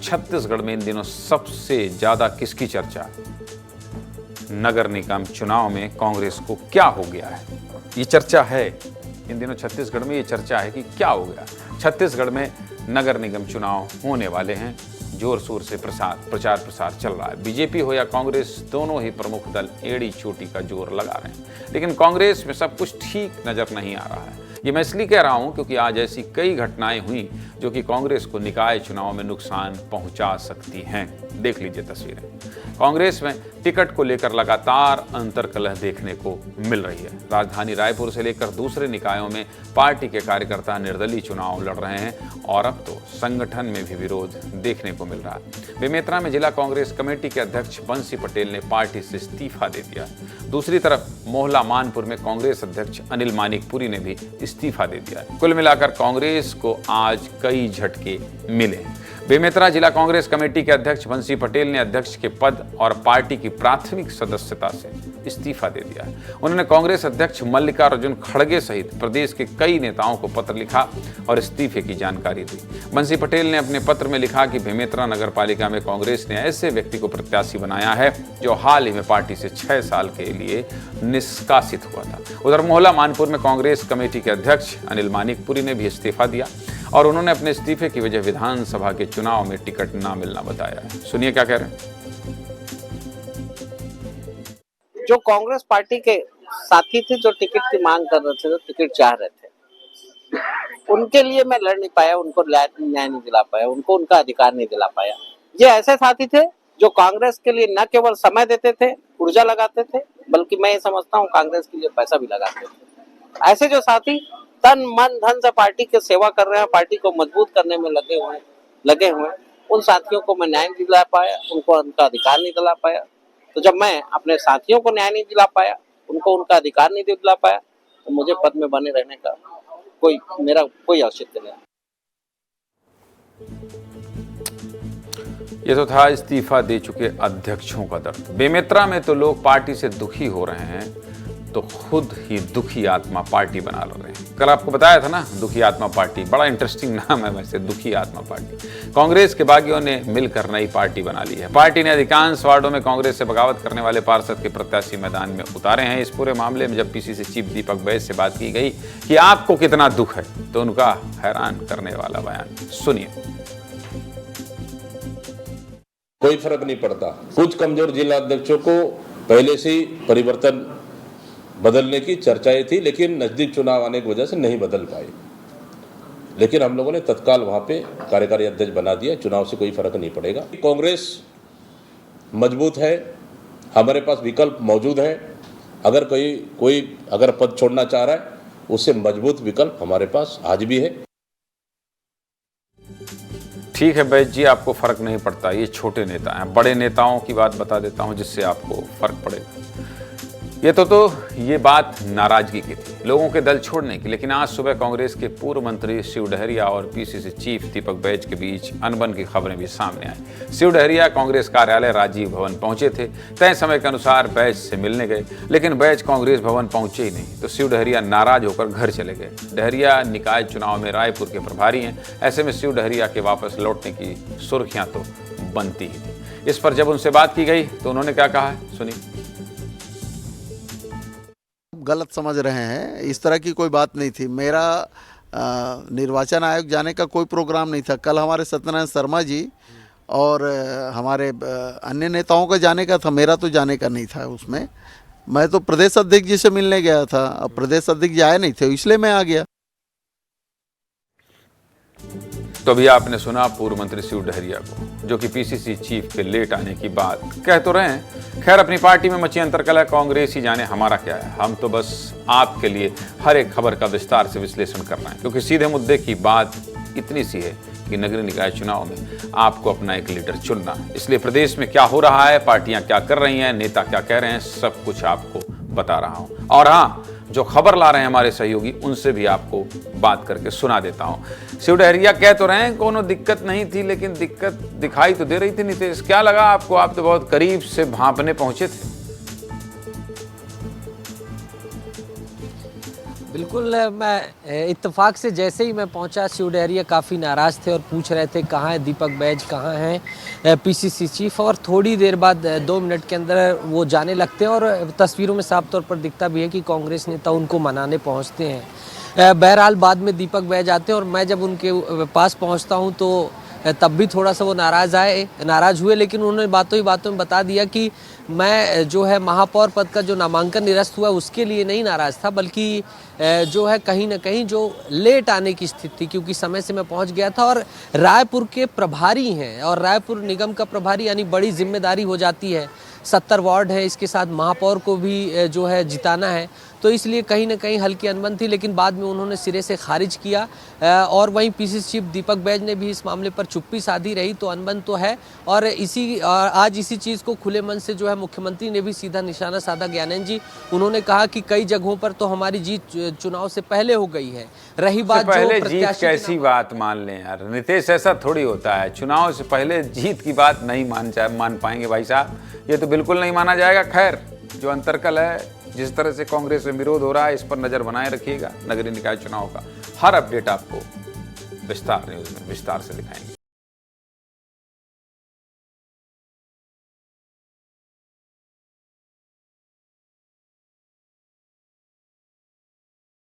छत्तीसगढ़ में इन दिनों सबसे ज्यादा किसकी चर्चा? नगर निगम चुनाव में कांग्रेस को क्या हो गया है, ये चर्चा है। इन दिनों छत्तीसगढ़ में ये चर्चा है कि क्या हो गया। छत्तीसगढ़ में नगर निगम चुनाव होने वाले हैं, जोर शोर से प्रचार प्रसार चल रहा है। बीजेपी हो या कांग्रेस, दोनों ही प्रमुख दल एड़ी चोटी का जोर लगा रहे हैं, लेकिन कांग्रेस में सब कुछ ठीक नजर नहीं आ रहा है। ये मैं इसलिए कह रहा हूं क्योंकि आज ऐसी कई घटनाएं हुई जो कि कांग्रेस को निकाय चुनाव में नुकसान पहुंचा सकती हैं। देख लीजिए तस्वीरें। कांग्रेस में टिकट को लेकर लगातार अंतर्कलह देखने को मिल रही है। राजधानी रायपुर से लेकर दूसरे निकायों में पार्टी के कार्यकर्ता निर्दलीय चुनाव लड़ रहे हैं और अब तो संगठन में भी विरोध देखने को मिल रहा है। बेमेतरा में जिला कांग्रेस कमेटी के अध्यक्ष बंसी पटेल ने पार्टी से इस्तीफा दे दिया। दूसरी तरफ मोहला मानपुर में कांग्रेस अध्यक्ष अनिल मानिकपुरी ने भी इस्तीफा दे दिया। कुल मिलाकर कांग्रेस को आज कई झटके मिले। बेमेतरा जिला कांग्रेस कमेटी के अध्यक्ष बंसी पटेल ने अध्यक्ष के पद और पार्टी की प्राथमिक सदस्यता से इस्तीफा दे दिया। उन्होंने कांग्रेस अध्यक्ष मल्लिकार्जुन खड़गे सहित प्रदेश के कई नेताओं को पत्र लिखा और इस्तीफे की जानकारी दी। बंसी पटेल ने अपने पत्र में लिखा कि बेमेतरा नगर पालिका में कांग्रेस ने ऐसे व्यक्ति को प्रत्याशी बनाया है जो हाल ही में पार्टी से 6 साल के लिए निष्कासित हुआ था। उधर मोहला मानपुर में कांग्रेस कमेटी के अध्यक्ष अनिल मानिकपुरी ने भी इस्तीफा दिया और उन्होंने अपने इस्तीफे की वजह विधानसभा के चुनाव में टिकट ना मिलना बताया है। सुनिए क्या कह रहे हैं। जो कांग्रेस पार्टी के साथी थे जो टिकट की मांग कर रहे थे, जो टिकट चाह रहे थे, उनके लिए मैं लड़ नहीं पाया, उनको न्याय नहीं दिला पाया, उनको उनका अधिकार नहीं दिला पाया। ये ऐसे साथी थे जो कांग्रेस के लिए न केवल समय देते थे, ऊर्जा लगाते थे, बल्कि मैं ये समझता हूँ कांग्रेस के लिए पैसा भी लगाते थे। ऐसे जो साथी तन मन धन से पार्टी की सेवा कर रहे हैं, पार्टी को मजबूत करने में लगे हुए, उन साथियों को मैं न्याय नहीं दिला पाया, उनको उनका अधिकार नहीं दिला पाया। तो जब मैं अपने साथियों को न्याय नहीं दिला पाया, उनको उनका अधिकार नहीं दिला पाया, तो मुझे पद में बने रहने का मेरा कोई औचित्य नहीं। ये तो था इस्तीफा दे चुके अध्यक्षों का दर्द। बेमेतरा में तो लोग पार्टी से दुखी हो रहे हैं, तो खुद ही दुखी आत्मा पार्टी बना रहे हैं। कल आपको बताया था ना, दुखी आत्मा पार्टी, बड़ा इंटरेस्टिंग नाम है वैसे, दुखी आत्मा पार्टी। कांग्रेस के बागियों ने मिलकर नई पार्टी बना ली है। पार्टी ने अधिकांश वार्डों में कांग्रेस से बगावत करने वाले पार्षद के प्रत्याशी मैदान में उतारे हैं। इस पूरे मामले में जब पीसीसी चीफ दीपक बैज से बात की गई कि आपको कितना दुख है, तो उनका हैरान करने वाला बयान सुनिए। कोई फर्क नहीं पड़ता। कुछ कमजोर जिला अध्यक्षों को पहले से ही परिवर्तन बदलने की चर्चाएं थी, लेकिन नजदीक चुनाव आने की वजह से नहीं बदल पाए। लेकिन हम लोगों ने तत्काल वहां पे कार्यकारी अध्यक्ष बना दिया। चुनाव से कोई फर्क नहीं पड़ेगा। कांग्रेस मजबूत है, हमारे पास विकल्प मौजूद है। अगर कोई अगर पद छोड़ना चाह रहा है, उससे मजबूत विकल्प हमारे पास आज भी है। ठीक है बैज जी, आपको फर्क नहीं पड़ता, ये छोटे नेता हैं। बड़े नेताओं की बात बता देता हूं जिससे आपको फर्क पड़ेगा। ये बात नाराजगी की थी, लोगों के दल छोड़ने की। लेकिन आज सुबह कांग्रेस के पूर्व मंत्री शिव डहरिया और पीसीसी चीफ दीपक बैज के बीच अनबन की खबरें भी सामने आई। शिव डहरिया कांग्रेस कार्यालय राजीव भवन पहुंचे थे, तय समय के अनुसार बैज से मिलने गए, लेकिन बैज कांग्रेस भवन पहुंचे ही नहीं, तो शिव डहरिया नाराज होकर घर चले गए। डहरिया निकाय चुनाव में रायपुर के प्रभारी हैं, ऐसे में शिव डहरिया के वापस लौटने की सुर्खियां तो बनती ही थी। इस पर जब उनसे बात की गई तो उन्होंने क्या कहा है, सुनिए। गलत समझ रहे हैं, इस तरह की कोई बात नहीं थी। मेरा निर्वाचन आयोग जाने का कोई प्रोग्राम नहीं था। कल हमारे सत्यनारायण शर्मा जी और हमारे अन्य नेताओं का जाने का था, मेरा तो जाने का नहीं था। उसमें मैं तो प्रदेश अध्यक्ष जी से मिलने गया था, अब प्रदेश अध्यक्ष जी आए नहीं थे, इसलिए मैं आ गया। तो अभी आपने सुना पूर्व मंत्री शिव डहरिया को, जो कि पीसीसी चीफ के लेट आने की बात कह तो रहे हैं। खैर, अपनी पार्टी में मची अंतर्कलह कांग्रेस ही जाने, हमारा क्या है। हम तो बस आपके लिए हर एक खबर का विस्तार से विश्लेषण कर रहे हैं, क्योंकि सीधे मुद्दे की बात इतनी सी है कि नगरीय निकाय चुनाव में आपको अपना एक लीडर चुनना है। इसलिए प्रदेश में क्या हो रहा है, पार्टियां क्या कर रही हैं, नेता क्या कह रहे हैं, सब कुछ आपको बता रहा हूं। और हाँ, जो खबर ला रहे हैं हमारे सहयोगी, उनसे भी आपको बात करके सुना देता हूं। शिव डहरिया कह तो रहे हैं कोनो दिक्कत नहीं थी, लेकिन दिक्कत दिखाई तो दे रही थी। नीतीश, क्या लगा आपको? आप तो बहुत करीब से भांपने पहुंचे थे। बिल्कुल बिल्कुल, मैं इत्तेफाक से जैसे ही मैं पहुंचा, शिव डहरिया काफ़ी नाराज़ थे और पूछ रहे थे कहाँ है दीपक बैज, कहाँ हैं पीसीसी चीफ, और थोड़ी देर बाद 2 मिनट के अंदर वो जाने लगते हैं और तस्वीरों में साफ तौर पर दिखता भी है कि कांग्रेस नेता उनको मनाने पहुंचते हैं। बहरहाल बाद में दीपक बैज आते हैं और मैं जब उनके पास पहुँचता हूँ तो तब भी थोड़ा सा वो नाराज़ हुए, लेकिन उन्होंने बातों ही बातों में बता दिया कि मैं जो है महापौर पद का जो नामांकन निरस्त हुआ उसके लिए नहीं नाराज़ था, बल्कि जो है कहीं ना कहीं जो लेट आने की स्थिति थी, क्योंकि समय से मैं पहुंच गया था और रायपुर के प्रभारी हैं और रायपुर निगम का प्रभारी यानी बड़ी जिम्मेदारी हो जाती है। 70 वार्ड है, इसके साथ महापौर को भी जो है जिताना है, तो इसलिए कहीं ना कहीं हल्की अनबन थी, लेकिन बाद में उन्होंने सिरे से खारिज किया। और वहीं पीसीसी चीफ दीपक बैज ने भी इस मामले पर चुप्पी साधी रही, तो अनबन तो है। और आज इसी चीज़ को खुले मन से जो है मुख्यमंत्री ने भी सीधा निशाना साधा। ज्ञानेंद्र जी, उन्होंने कहा कि कई जगहों पर तो हमारी जीत चुनाव से पहले हो गई है। रही बात पहले जो जीत कैसी बात मान लें यार नितेश, ऐसा थोड़ी होता है। चुनाव से पहले जीत की बात नहीं मान पाएंगे भाई साहब, ये तो बिल्कुल नहीं माना जाएगा। खैर, जो अंतर्कल है, जिस तरह से कांग्रेस में विरोध हो रहा है, इस पर नजर बनाए रखिएगा। नगरीय निकाय चुनाव का हर अपडेट आपको विस्तार न्यूज़ में विस्तार से दिखाएंगे।